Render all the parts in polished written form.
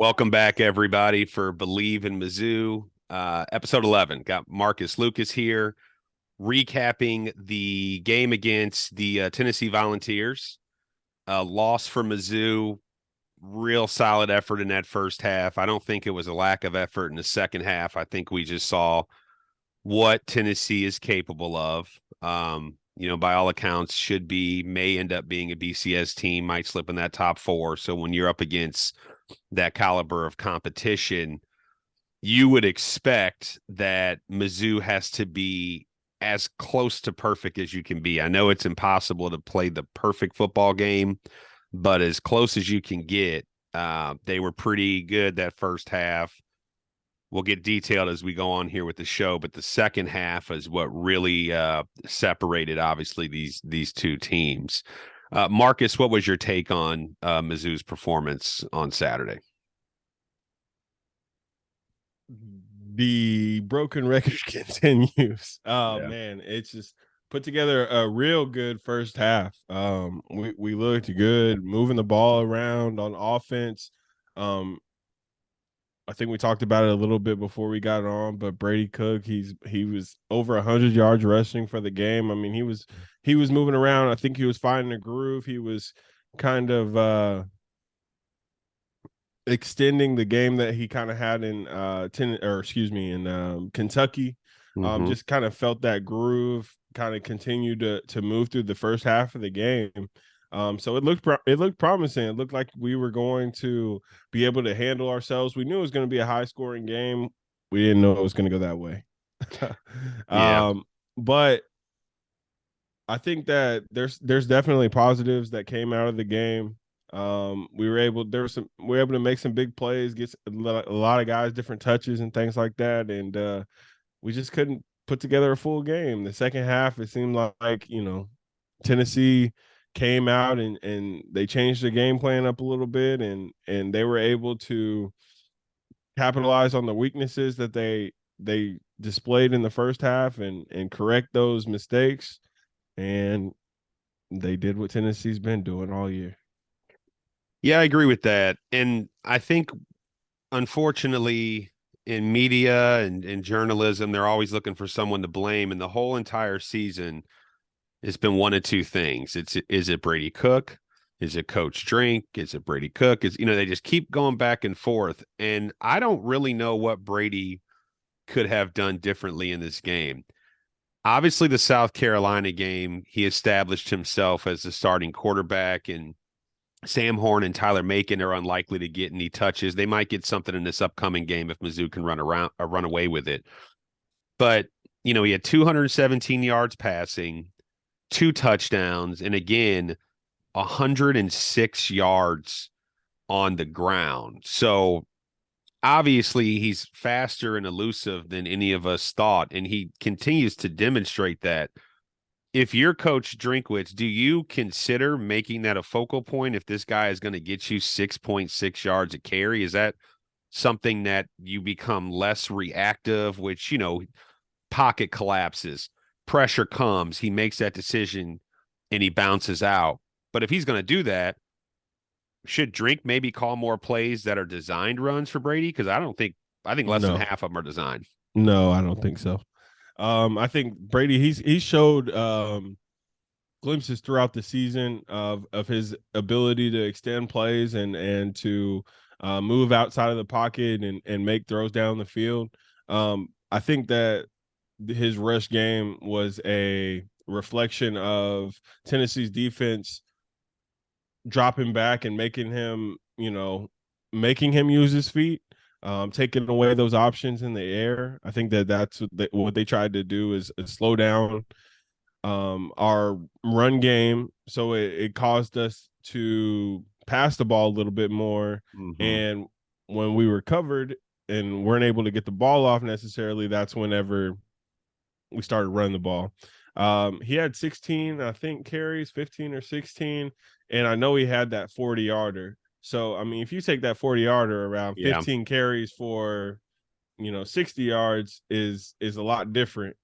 Welcome back, everybody, for Bleav in Mizzou, episode 11. Got Marcus Lucas here, recapping the game against the Tennessee Volunteers. Loss for Mizzou, real solid effort in that first half. I don't think it was a lack of effort in the second half. I think we just saw what Tennessee is capable of. By all accounts, may end up being a BCS team, might slip in that top four. So when you're up against that caliber of competition, you would expect that Mizzou has to be as close to perfect as you can be. I know it's impossible to play the perfect football game, but as close as you can get. They were pretty good that first half. We'll get detailed as we go on here with the show, but the second half is what really separated, obviously, these two teams. Marcus, what was your take on Mizzou's performance on Saturday? The broken record continues. Oh Yeah. man, it's just put together a real good first half. We looked good, moving the ball around on offense. I think we talked about it a little bit before we got on, but Brady Cook, he was over 100 yards rushing for the game. I mean, he was moving around. I think he was finding a groove. He was kind of extending the game that he kind of had in Kentucky. Mm-hmm. Just kind of felt that groove, kind of continued to move through the first half of the game. So it looked promising. It looked like we were going to be able to handle ourselves. We knew it was going to be a high scoring game. We didn't know it was going to go that way. Yeah. But I think that there's definitely positives that came out of the game. We were able to make some big plays, get a lot of guys different touches and things like that, and we just couldn't put together a full game. The second half, it seemed like Tennessee came out and they changed the game plan up a little bit, and they were able to capitalize on the weaknesses that they displayed in the first half and correct those mistakes, and they did what Tennessee's been doing all year. Yeah, I agree with that. And I think, unfortunately, in media and journalism, they're always looking for someone to blame. And the whole entire season, it's been one of two things. Is it Brady Cook? Is it Coach Drink? Is it Brady Cook? They just keep going back and forth. And I don't really know what Brady could have done differently in this game. Obviously, the South Carolina game, he established himself as the starting quarterback, and Sam Horn and Tyler Macon are unlikely to get any touches. They might get something in this upcoming game if Mizzou can run away with it. But, he had 217 yards passing, 2 touchdowns, and again, 106 yards on the ground. So obviously he's faster and elusive than any of us thought, and he continues to demonstrate that. If you're Coach Drinkwitz, do you consider making that a focal point if this guy is going to get you 6.6 yards a carry? Is that something that you become less reactive, which, pocket collapses, pressure comes, he makes that decision and he bounces out? But if he's going to do that, should Drink maybe call more plays that are designed runs for Brady? Because I think less than No, half of them are designed. no, I don't think so. I think Brady he showed glimpses throughout the season of his ability to extend plays and to move outside of the pocket and make throws down the field. I think that his rush game was a reflection of Tennessee's defense dropping back and making him use his feet, taking away those options in the air. I think that that's what they tried to do is slow down our run game, so it caused us to pass the ball a little bit more. Mm-hmm. And when we were covered and weren't able to get the ball off necessarily, that's whenever we started running the ball. He had 16, I think, carries, 15 or 16, and I know he had that 40-yarder. So, I mean, if you take that 40-yarder, around Yeah. 15 carries for 60 yards is a lot different.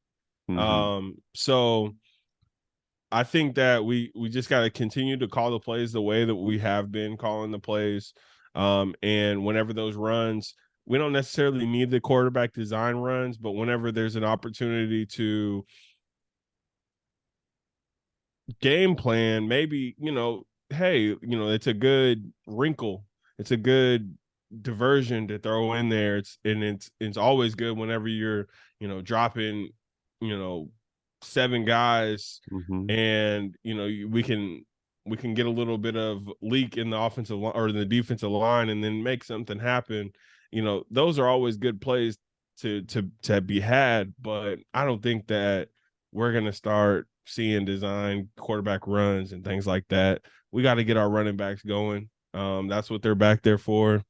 Mm-hmm. So I think that we just got to continue to call the plays the way that we have been calling the plays. And whenever those runs, we don't necessarily need the quarterback design runs, but whenever there's an opportunity to game plan, maybe, hey, it's a good wrinkle. It's a good diversion to throw in there. It's always good whenever you're, dropping, 7 guys, Mm-hmm. and we can get a little bit of leak in the offensive line or the defensive line and then make something happen. Those are always good plays to be had, but I don't think that we're going to start seeing design quarterback runs and things like that. We got to get our running backs going. That's what they're back there for.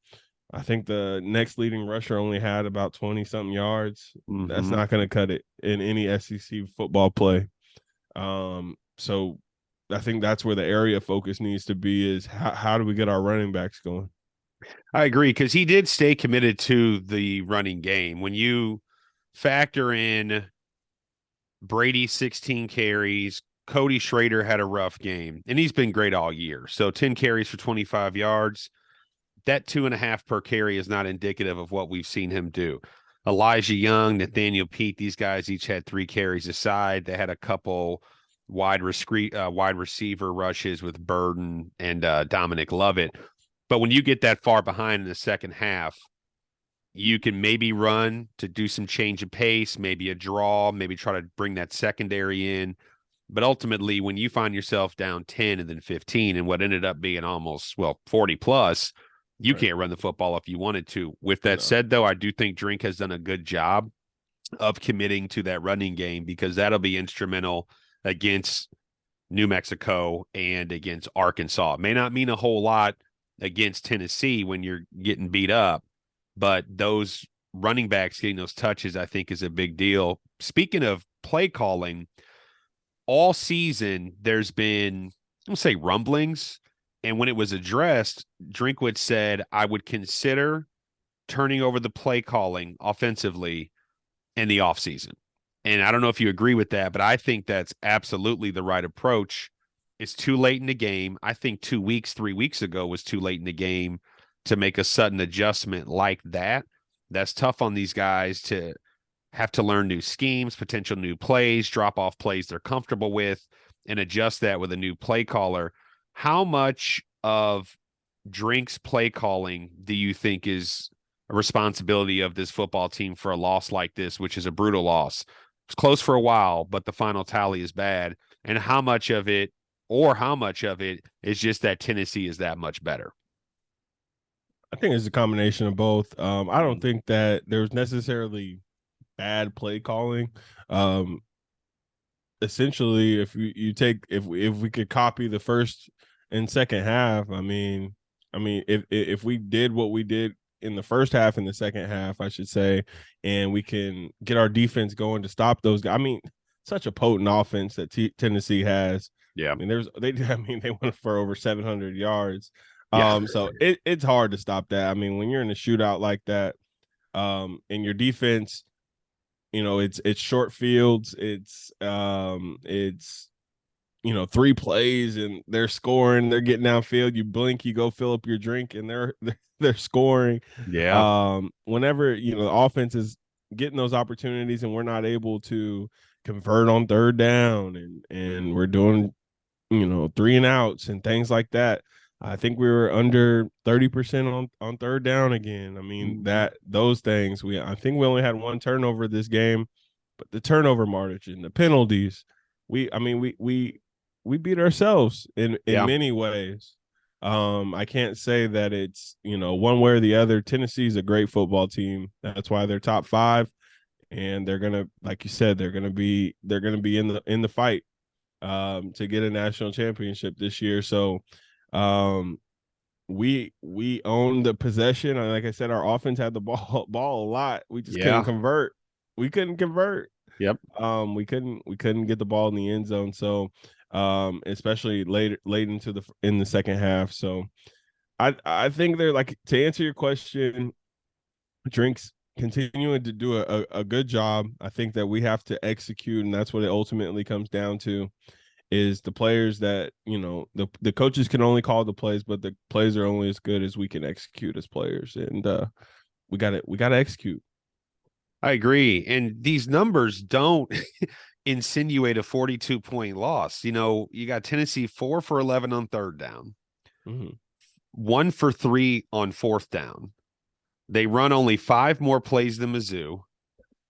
I think the next leading rusher only had about 20 something yards. That's Mm-hmm. not going to cut it in any SEC football play. So I think that's where the area focus needs to be, is how do we get our running backs going? I agree, because he did stay committed to the running game. When you factor in Brady 16 carries, Cody Schrader had a rough game, and he's been great all year. So 10 carries for 25 yards. That 2.5 per carry is not indicative of what we've seen him do. Elijah Young, Nathaniel Pete, these guys each had 3 carries aside. They had a couple wide receiver rushes with Burden and Dominic Lovett. But when you get that far behind in the second half, you can maybe run to do some change of pace, maybe a draw, maybe try to bring that secondary in. But ultimately, when you find yourself down 10 and then 15 and what ended up being almost, 40 plus, you Right. can't run the football if you wanted to. With that No. said, though, I do think Drink has done a good job of committing to that running game, because that'll be instrumental against New Mexico and against Arkansas. It may not mean a whole lot against Tennessee when you're getting beat up, but those running backs getting those touches, I think, is a big deal. Speaking of play calling, all season there's been, I'm gonna say, rumblings, and when it was addressed, Drinkwitz said, I would consider turning over the play calling offensively in the offseason. And I don't know if you agree with that, but I think that's absolutely the right approach. It's too late in the game. I think 2 weeks, 3 weeks ago was too late in the game to make a sudden adjustment like that. That's tough on these guys to have to learn new schemes, potential new plays, drop off plays they're comfortable with, and adjust that with a new play caller. How much of Drink's play calling do you think is a responsibility of this football team for a loss like this, which is a brutal loss? It's close for a while, but the final tally is bad. And how much of it is just that Tennessee is that much better? I think it's a combination of both. I don't think that there's necessarily bad play calling. Um, Essentially, if we could copy the first and second half, if we did what we did in the first half and the second half, I should say, and we can get our defense going to stop those guys. Such a potent offense that Tennessee has. Yeah. They went for over 700 yards. Yeah. So it's hard to stop that. When you're in a shootout like that, and your defense, it's short fields, it's 3 plays and they're scoring, they're getting downfield, you blink, you go fill up your drink, and they're scoring. Yeah. Whenever the offense is getting those opportunities and we're not able to convert on third down, and we're doing 3 and outs and things like that. I think we were under 30% on third down again. That those things, I think we only had 1 turnover this game, but the turnover margin, the penalties, we beat ourselves in Yeah. many ways. I can't say that it's one way or the other. Tennessee's a great football team. That's why they're top 5, and they're gonna, like you said, they're gonna be in the fight to get a national championship this year. So we own the possession. And like I said, our offense had the ball a lot. We just couldn't Yeah. convert. We couldn't convert. Yep. We couldn't get the ball in the end zone. So especially late into the second half. So I think they're, like, to answer your question, Drinks continuing to do a good job. I think that we have to execute, and that's what it ultimately comes down to. is the players that, the coaches can only call the plays, but the plays are only as good as we can execute as players. And we gotta execute. I agree. And these numbers don't insinuate a 42-point loss. You got Tennessee 4 for 11 on third down, Mm-hmm. 1 for 3 on fourth down. They run only 5 more plays than Mizzou.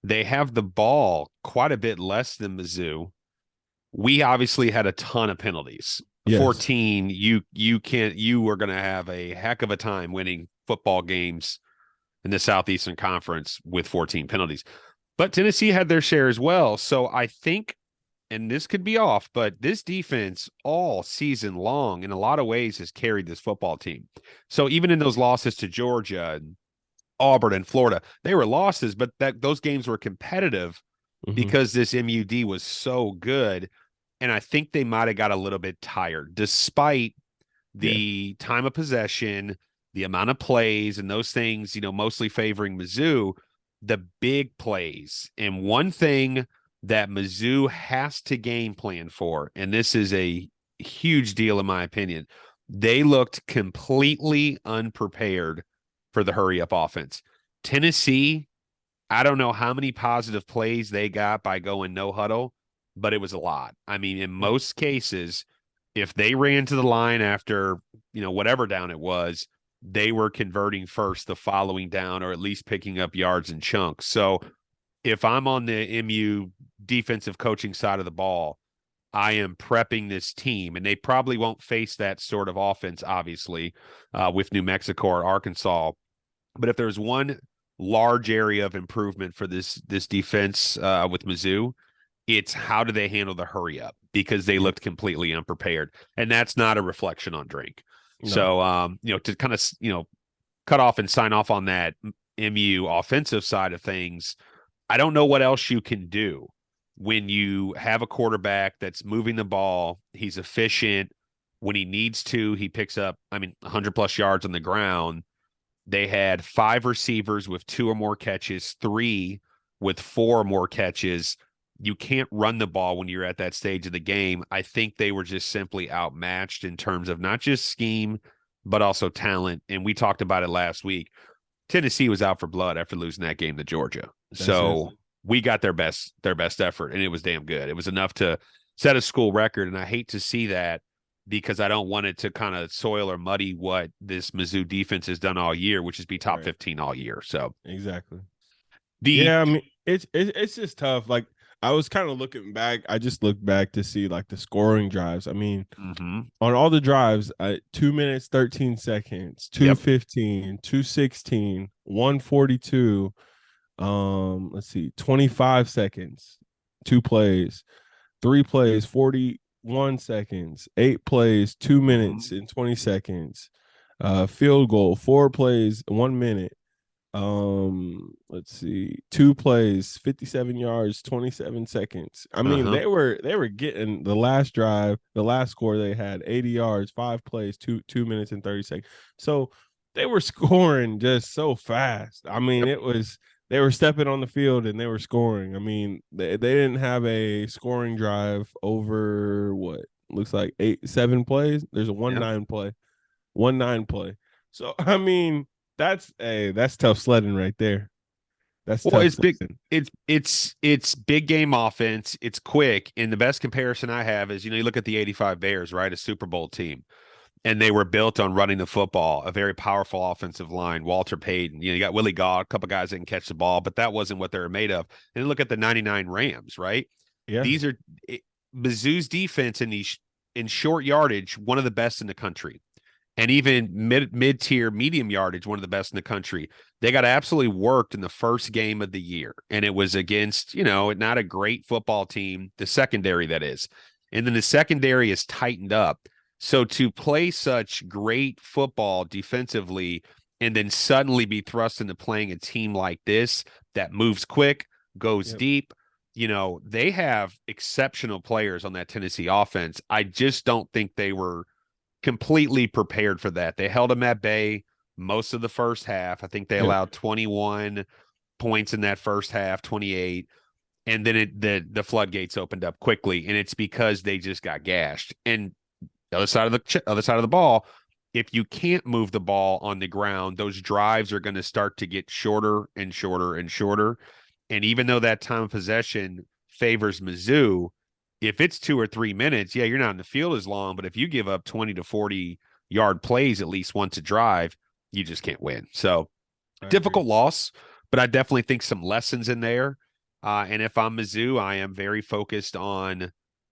They have the ball quite a bit less than Mizzou. We obviously had a ton of penalties. Yes. 14, you were going to have a heck of a time winning football games in the Southeastern Conference with 14 penalties. But Tennessee had their share as well. So I think, and this could be off, but this defense all season long in a lot of ways has carried this football team. So even in those losses to Georgia and Auburn and Florida, they were losses, but those games were competitive Mm-hmm. because this MUD was so good. And I think they might have got a little bit tired, despite Yeah. the time of possession, the amount of plays, and those things, mostly favoring Mizzou, the big plays. And one thing that Mizzou has to game plan for, and this is a huge deal in my opinion, they looked completely unprepared for the hurry up offense. Tennessee, I don't know how many positive plays they got by going no huddle, but it was a lot. I mean, in most cases, if they ran to the line after, whatever down it was, they were converting first the following down, or at least picking up yards and chunks. So if I'm on the MU defensive coaching side of the ball, I am prepping this team, and they probably won't face that sort of offense, obviously, with New Mexico or Arkansas. But if there's one large area of improvement for this defense with Mizzou, it's how do they handle the hurry up, because they looked completely unprepared, and that's not a reflection on Drink. No. So, to kind of, cut off and sign off on that MU offensive side of things, I don't know what else you can do when you have a quarterback that's moving the ball. He's efficient. When he needs to, he picks up, 100 plus yards on the ground. They had 5 receivers with 2 or more catches, 3 with 4 or more catches. You can't run the ball when you're at that stage of the game. I think they were just simply outmatched in terms of not just scheme, but also talent. And we talked about it last week. Tennessee was out for blood after losing that game to Georgia. So we got their best effort, and it was damn good. It was enough to set a school record, and I hate to see that, because I don't want it to kind of soil or muddy what this Mizzou defense has done all year, which is be top 15 all year. So exactly. I mean, it's just tough. Like, I was kind of looking back. I just looked back to see like the scoring drives. I mean, on all the drives, 2 minutes, 13 seconds, 2:15, 2:16, 1:42. Let's see, 25 seconds, 2 plays, 3 plays, 41 seconds, 8 plays, 2 minutes and 20 seconds, field goal, 4 plays, 1 minute. Let's see, 2 plays, 57 yards, 27 seconds. I mean, they were getting the last drive, the last score they had 80 yards, 5 plays, 2 minutes and 30 seconds. So they were scoring just so fast. I mean, they were stepping on the field and they were scoring. I mean, they didn't have a scoring drive over what looks like 7 plays. There's a 1-9 play. 1-9 play. So I mean, that's tough sledding right there. That's tough. It's big. It's big game offense. It's quick. And the best comparison I have is, you look at the 85 Bears, right? A Super Bowl team. And they were built on running the football, a very powerful offensive line. Walter Payton, you got Willie Gaw, a couple guys that can catch the ball, but that wasn't what they were made of. And then look at the 99 Rams, right? Yeah. These are Mizzou's defense in short yardage, one of the best in the country. And even mid-tier, medium yardage, one of the best in the country. They got absolutely worked in the first game of the year. And it was against, not a great football team, the secondary, that is. And then the secondary is tightened up. So to play such great football defensively and then suddenly be thrust into playing a team like this that moves quick, goes deep, they have exceptional players on that Tennessee offense. I just don't think they were completely prepared for that. They held them at bay most of the first half. I think they allowed 21 points in that first half, 28. and then the floodgates opened up quickly, and it's because they just got gashed. And the other side of the ball, if you can't move the ball on the ground, those drives are going to start to get shorter and shorter and shorter. And even though that time of possession favors Mizzou, if it's 2 or 3 minutes, yeah, you're not in the field as long. But if you give up 20 to 40-yard plays at least once a drive, you just can't win. So difficult loss, but I definitely think some lessons in there. And if I'm Mizzou, I am very focused on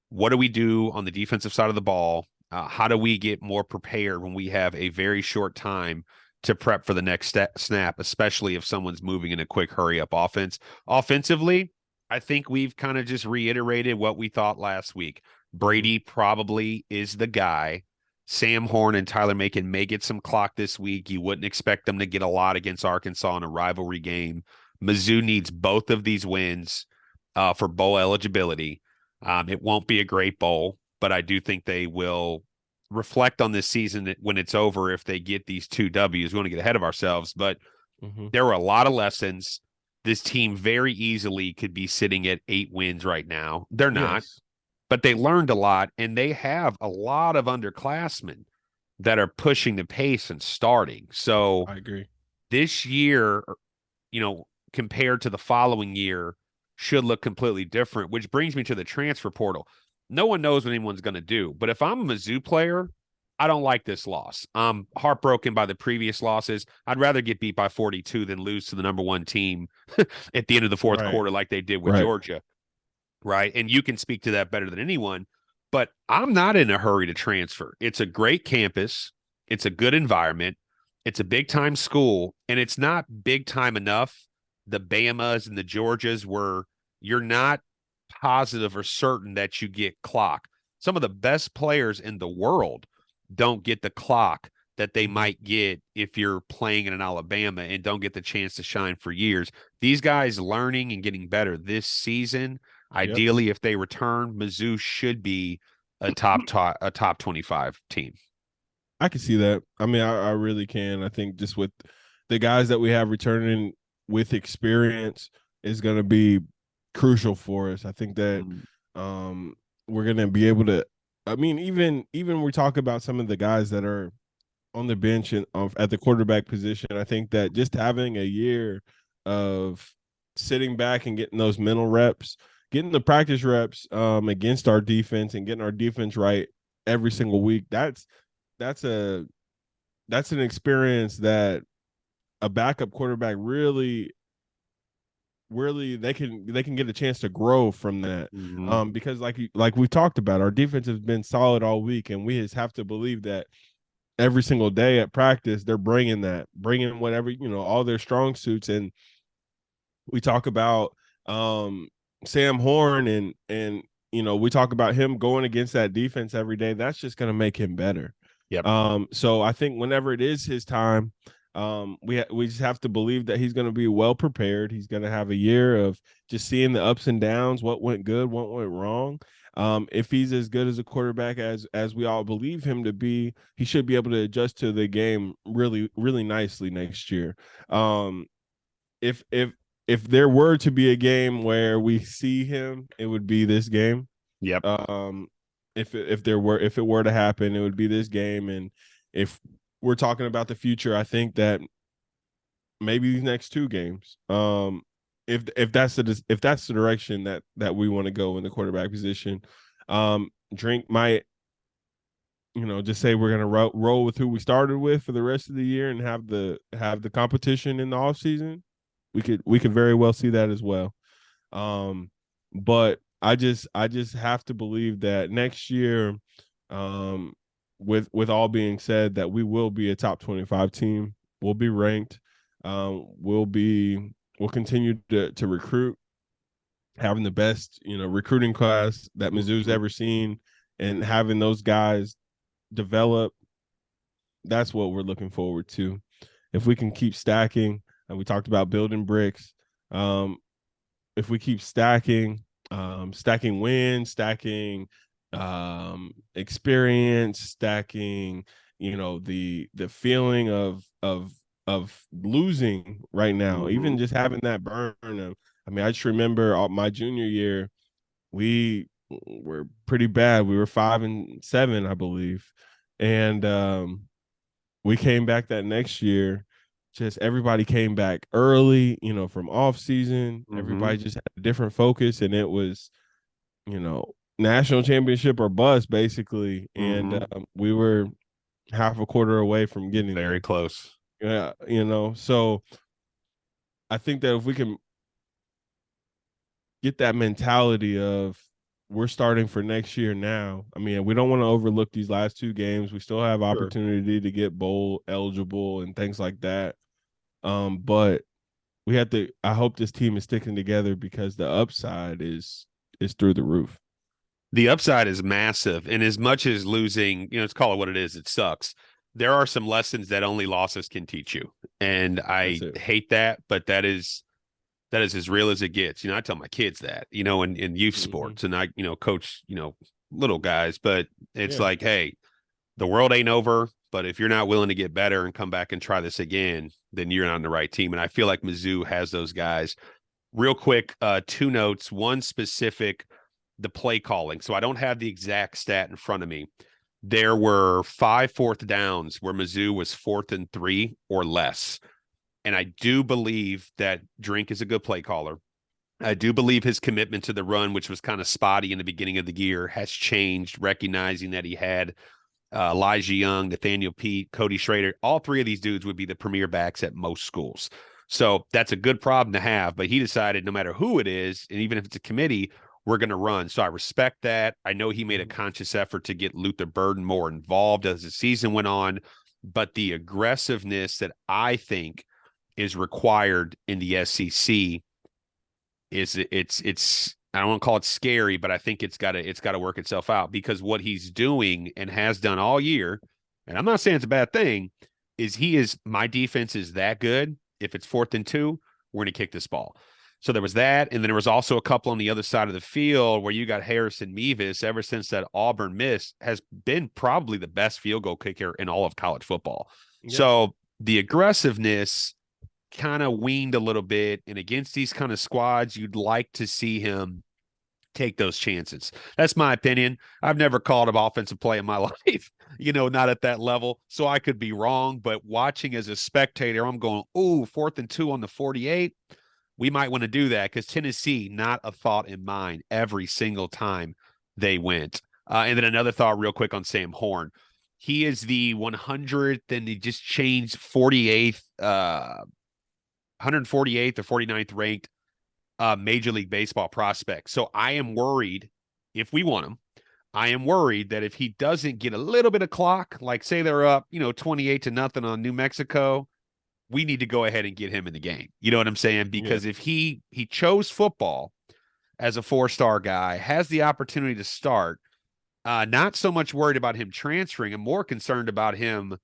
what do we do on the defensive side of the ball? How do we get more prepared when we have a very short time to prep for the next snap, especially if someone's moving in a quick hurry up offense? Offensively, I think we've kind of just reiterated what we thought last week. Brady probably is the guy. Sam Horn and Tyler Macon may get some clock this week. You wouldn't expect them to get a lot against Arkansas in a rivalry game. Mizzou needs both of these wins for bowl eligibility. It won't be a great bowl, but I do think they will reflect on this season when it's over if they get these 2 W's. We want to get ahead of ourselves, but there were a lot of lessons. This team very easily could be sitting at 8 wins right now. They're not, but they learned a lot, and they have a lot of underclassmen that are pushing the pace and starting. So I agree. This year, compared to the following year, should look completely different, which brings me to the transfer portal. No one knows what anyone's going to do, but if I'm a Mizzou player, I don't like this loss. I'm heartbroken by the previous losses. I'd rather get beat by 42 than lose to the number 1 team at the end of the fourth quarter like they did with Georgia, right? And you can speak to that better than anyone, but I'm not in a hurry to transfer. It's a great campus. It's a good environment. It's a big-time school, and it's not big-time enough, the Bamas and the Georgias, where you're not positive or certain that you get clock. Some of the best players in the world don't get the clock that they might get if you're playing in an Alabama and don't get the chance to shine for years. These guys learning and getting better this season, ideally, if they return, Mizzou should be a top 25 team. I can see that. I mean, I really can. I think just with the guys that we have returning with experience is going to be crucial for us. I think that we're going to be able to. I mean, even we talk about some of the guys that are on the bench and at the quarterback position. I think that just having a year of sitting back and getting those mental reps, getting the practice reps against our defense and getting our defense right every single week. That's an experience that a backup quarterback really they can get a chance to grow from that. Because like we talked about, our defense has been solid all week, and we just have to Bleav that every single day at practice they're bringing whatever, all their strong suits. And we talk about Sam Horn and we talk about him going against that defense every day. That's just going to make him better. So I think whenever it is his time, we just have to Bleav that he's going to be well prepared. He's going to have a year of just seeing the ups and downs, what went good, what went wrong. If he's as good as a quarterback as we all Bleav him to be, he should be able to adjust to the game really, really nicely next year. If there were to be a game where we see him, it would be this game. If it were to happen, it would be this game. And if we're talking about the future, I think that maybe these next 2 games, if that's the direction that we want to go in the quarterback position, Drink might, just say we're gonna roll with who we started with for the rest of the year and have the competition in the offseason. We could very well see that as well. But I just have to Bleav that next year, with all being said, that we will be a top 25 team. We'll be ranked. We'll continue to recruit, having the best, recruiting class that Mizzou's ever seen, and having those guys develop. That's what we're looking forward to. If we can keep stacking, and we talked about building bricks. If we keep stacking wins, stacking experience, stacking, the feeling of losing right now, even just having that burn I mean, I just remember my junior year, we were pretty bad. We were 5-7, I Bleav, and we came back that next year. Just everybody came back early, from off season. Mm-hmm. Everybody just had a different focus, and it was, national championship or bust basically. And Mm-hmm. we were half a quarter away from getting Very there. close. Yeah, so I think that if we can get that mentality of we're starting for next year now. I mean, we don't want to overlook these last two games. We still have Sure. opportunity to get bowl eligible and things like that. But we have to. I hope this team is sticking together because the upside is through the roof. The upside is massive. And as much as losing, let's call it what it is, it sucks. There are some lessons that only losses can teach you. And That's I it. hate that, but that is as real as it gets. I tell my kids that, in youth Mm-hmm. sports, and I, coach, little guys, but it's Yeah. like, hey, the world ain't over, but if you're not willing to get better and come back and try this again, then you're not on the right team. And I feel like Mizzou has those guys. Real quick, two notes, one specific, the play calling. So I don't have the exact stat in front of me. There were 5 fourth downs where Mizzou was 4th and 3 or less. And I do Bleav that Drink is a good play caller. I do Bleav his commitment to the run, which was kind of spotty in the beginning of the year, has changed, recognizing that he had Elijah Young, Nathaniel Pete, Cody Schrader. All three of these dudes would be the premier backs at most schools. So that's a good problem to have. But he decided no matter who it is, and even if it's a committee, we're going to run. So I respect that. I know he made a conscious effort to get Luther Burden more involved as the season went on. But the aggressiveness that I think is required in the SEC is it's I don't want to call it scary, but I think it's got to work itself out because what he's doing and has done all year, and I'm not saying it's a bad thing, is my defense is that good. If it's 4th and 2, we're going to kick this ball. So there was that, and then there was also a couple on the other side of the field where you got Harrison Mevis. Ever since that Auburn miss, has been probably the best field goal kicker in all of college football. Yeah. So the aggressiveness kind of weaned a little bit. And against these kind of squads, you'd like to see him take those chances. That's my opinion. I've never called an offensive play in my life, not at that level. So I could be wrong. But watching as a spectator, I'm going, ooh, 4th and 2 on the 48. We might want to do that because Tennessee, not a thought in mind every single time they went. And then another thought, real quick, on Sam Horn. He is the 100th, and he just changed 48th 148th or 49th ranked Major League Baseball prospect. So I am worried if we want him. I am worried that if he doesn't get a little bit of clock, like say they're up, 28-0 on New Mexico, we need to go ahead and get him in the game. You know what I'm saying? Yeah. Because if he chose football as a 4-star guy, has the opportunity to start, not so much worried about him transferring. I'm more concerned about him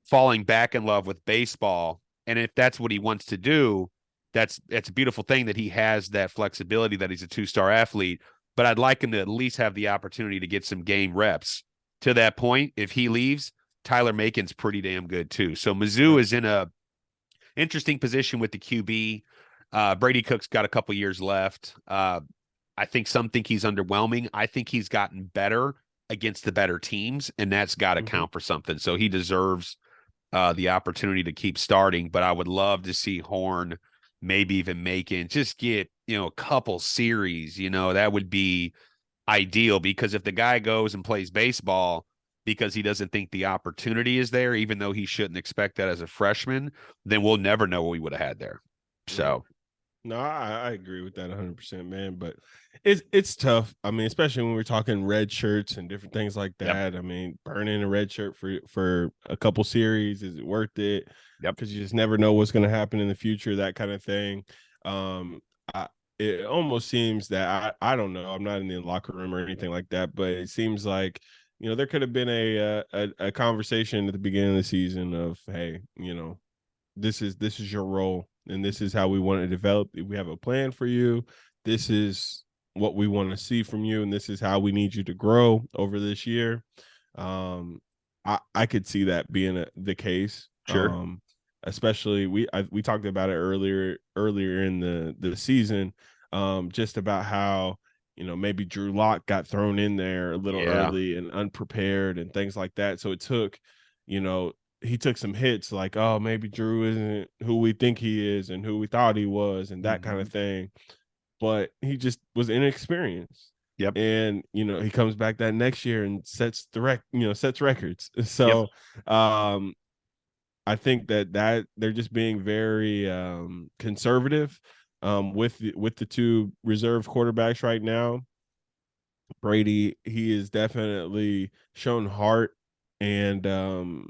falling back in love with baseball. And if that's what he wants to do, that's a beautiful thing that he has that flexibility, that he's a 2-star athlete. But I'd like him to at least have the opportunity to get some game reps. To that point, if he leaves, Tyler Macon's pretty damn good too. So Mizzou Right. is in a interesting position with the QB. Brady Cook's got a couple years left. I think some think he's underwhelming. I think he's gotten better against the better teams, and that's got to Mm-hmm. count for something. So he deserves the opportunity to keep starting. But I would love to see Horn, maybe even Macon, just get, a couple series. That would be ideal because if the guy goes and plays baseball because he doesn't think the opportunity is there, even though he shouldn't expect that as a freshman, then we'll never know what we would have had there. Yeah. So No, I agree with that 100%, man. But it's tough. I mean, especially when we're talking red shirts and different things like yep, that. I mean, burning a red shirt for a couple series, is it worth it? yep, Because you just never know what's going to happen in the future. That kind of thing. Um, I, it almost seems that I don't know. I'm not in the locker room or anything like that, but it seems like there could have been a conversation at the beginning of the season of, hey, this is your role and this is how we want to develop. We have a plan for you. This is what we want to see from you, and this is how we need you to grow over this year. um I could see that being the case. sure. especially we talked about it earlier in the season, just about how maybe Drew Lock got thrown in there a little Yeah. early and unprepared and things like that. So it took, he took some hits like, oh, maybe Drew isn't who we think he is and who we thought he was and that kind of thing. But he just was inexperienced. Yep. And he comes back that next year and sets sets records. Yep. So I think that they're just being very conservative with the two reserve quarterbacks right now. Brady, he is definitely shown heart and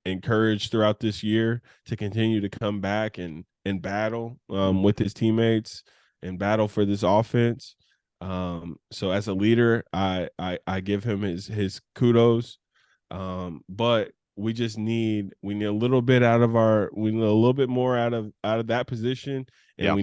encouraged throughout this year to continue to come back and battle with his teammates and battle for this offense. So as a leader, I give him his kudos. But we need a little bit we need a little bit more out of that position, and Yeah. we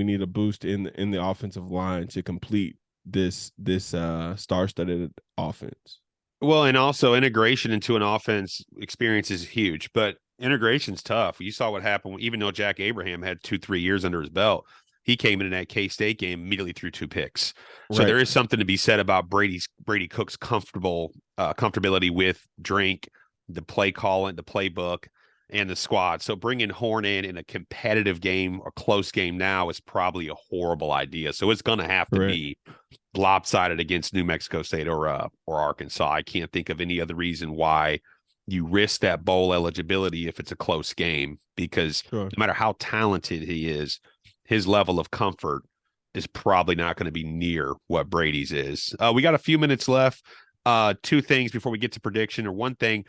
need a boost in the offensive line to complete this star-studded offense. Well, and also integration into an offense experience is huge, but integration's tough. You saw what happened, even though Jack Abraham had 2-3 years under his belt. He came in that K-State game, immediately threw 2 picks. So Right. there is something to be said about Brady Cook's comfortability with Drink, the play calling, the playbook, and the squad. So bringing Horn in a competitive game or close game now is probably a horrible idea. So it's going to have to Correct. be lopsided against New Mexico State or Arkansas. I can't think of any other reason why you risk that bowl eligibility if it's a close game, because Sure. no matter how talented he is, his level of comfort is probably not going to be near what Brady's is. We got a few minutes left. 2 things before we get to prediction, or one thing.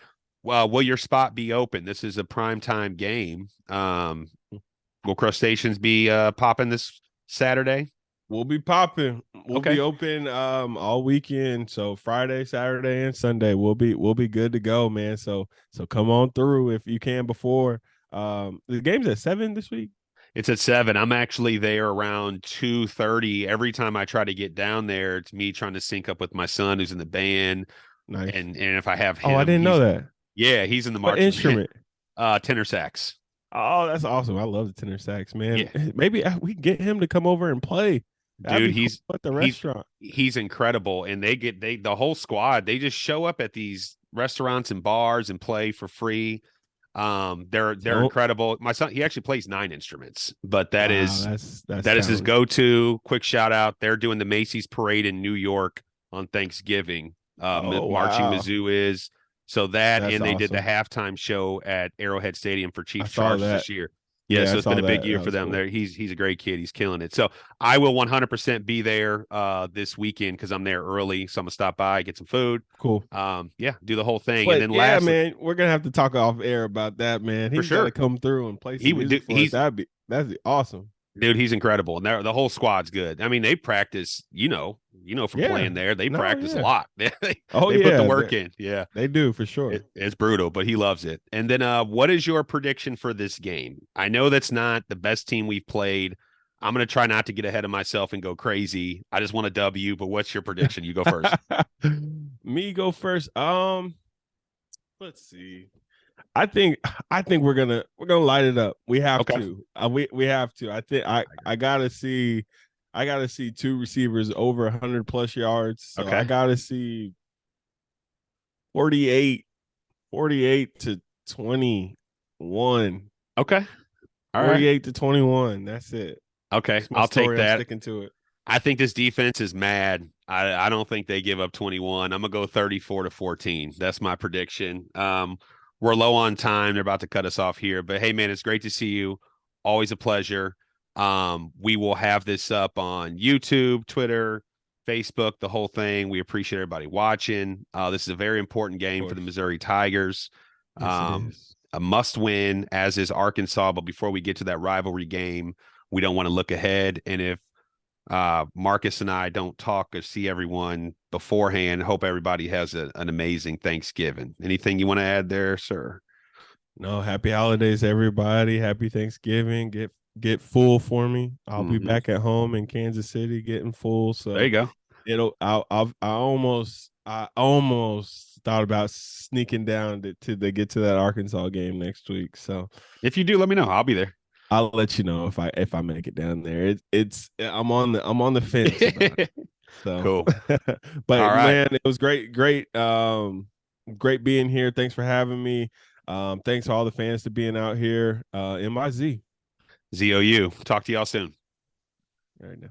Will your spot be open? This is a primetime game. Will Crustaceans be popping this Saturday? We'll be popping. We'll Okay. be open all weekend. So Friday, Saturday, and Sunday we'll be good to go, man. So come on through if you can before. The game's at 7 this week. It's at 7. I'm actually there around 2:30. Every time I try to get down there, it's me trying to sync up with my son who's in the band. Nice. And if I have Oh, I him, didn't know that. he's in the What marching band. instrument? Tenor sax. Oh, that's awesome. I love the tenor sax, man. Yeah. Maybe we can get him to come over and play. That'd Dude, be cool at the restaurant. he's incredible. And the whole squad, they just show up at these restaurants and bars and play for free. They're incredible. My son, he actually plays 9 instruments, but that is his go-to. Quick shout out. They're doing the Macy's parade in New York on Thanksgiving. Marching Mizzou is. So that's and they awesome. did the halftime show at Arrowhead Stadium for Chiefs Chargers this year. Yeah, so it's been a big year for them. Cool. There, he's a great kid. He's killing it. So I will 100% be there this weekend because I'm there early. So I'm gonna stop by, get some food. Cool. Do the whole thing. But, and then lastly, man, we're gonna have to talk off air about that, man. He's got to come through and play some music for us. That's awesome. Dude, he's incredible. And the whole squad's good. I mean, they practice, from playing there. They practice a lot. They put the work in. Yeah. They do, for sure. It's brutal, but he loves it. And then what is your prediction for this game? I know that's not the best team we've played. I'm going to try not to get ahead of myself and go crazy. I just want a W, but what's your prediction? You go first. Me go first. Let's see. I think we're gonna light it up. We have to. We have to. I think I gotta see 2 receivers over 100 plus yards. So I gotta see 48 to 21. Okay. All 48 to 21. That's it. Okay. I'll take that. I'm sticking to it. I think this defense is mad. I don't think they give up 21. I'm gonna go 34 to 14. That's my prediction. We're low on time. They're about to cut us off here. But, hey, man, it's great to see you. Always a pleasure. We will have this up on YouTube, Twitter, Facebook, the whole thing. We appreciate everybody watching. This is a very important game for the Missouri Tigers. Yes, a must-win, as is Arkansas. But before we get to that rivalry game, we don't want to look ahead. And if Marcus and I don't talk or see everyone beforehand, hope everybody has an amazing Thanksgiving. Anything you want to add there, sir? No, happy holidays, everybody. Happy Thanksgiving. Get full for me. I'll be back at home in Kansas City getting full. So there you go. I almost thought about sneaking down to get to that Arkansas game next week. So if you do, let me know. I'll be there. I'll let you know if I make it down there. It's I'm on the fence about it. So Cool. but All right. man, it was great great being here. Thanks for having me. Thanks to all the fans for being out here. MIZ. ZOU. Talk to y'all soon. All right now.